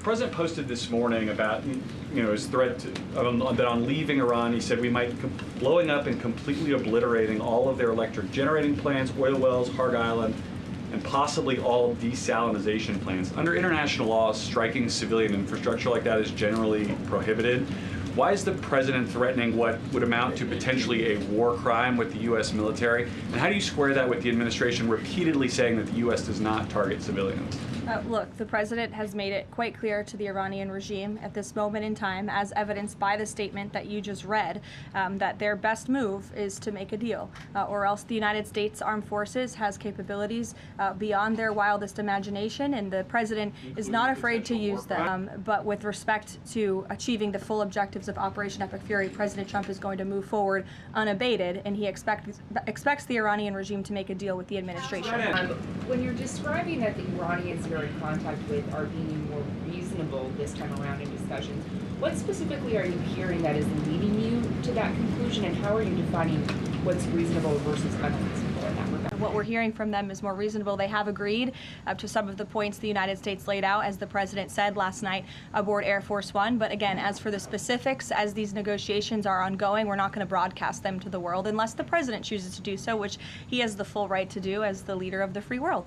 president posted this morning about, his threat that on leaving Iran, he said we might blowing up and completely obliterating all of their electric generating plants, oil wells, Harg Island, and possibly all desalinization plants. Under international law, striking civilian infrastructure like that is generally prohibited. Why is the president threatening what would amount to potentially a war crime with the U.S. military? And how do you square that with the administration repeatedly saying that the U.S. does not target civilians? Look, the president has made it quite clear to the Iranian regime at this moment in time, as evidenced by the statement that you just read, that their best move is to make a deal, or else the United States Armed Forces has capabilities beyond their wildest imagination, and the president is not afraid to use them. But with respect to achieving the full objectives of Operation Epic Fury, President Trump is going to move forward unabated, and he expects the Iranian regime to make a deal with the administration. When you're describing that the Iranians you're in contact with are being more reasonable this time around in discussions, what specifically are you hearing that is leading you to that conclusion, and how are you defining what's reasonable versus unreasonable in that regard? What we're hearing from them is more reasonable. They have agreed to some of the points the United States laid out, as the president said last night aboard Air Force One. But again, as for the specifics, as these negotiations are ongoing, we're not going to broadcast them to the world unless the president chooses to do so, which he has the full right to do as the leader of the free world.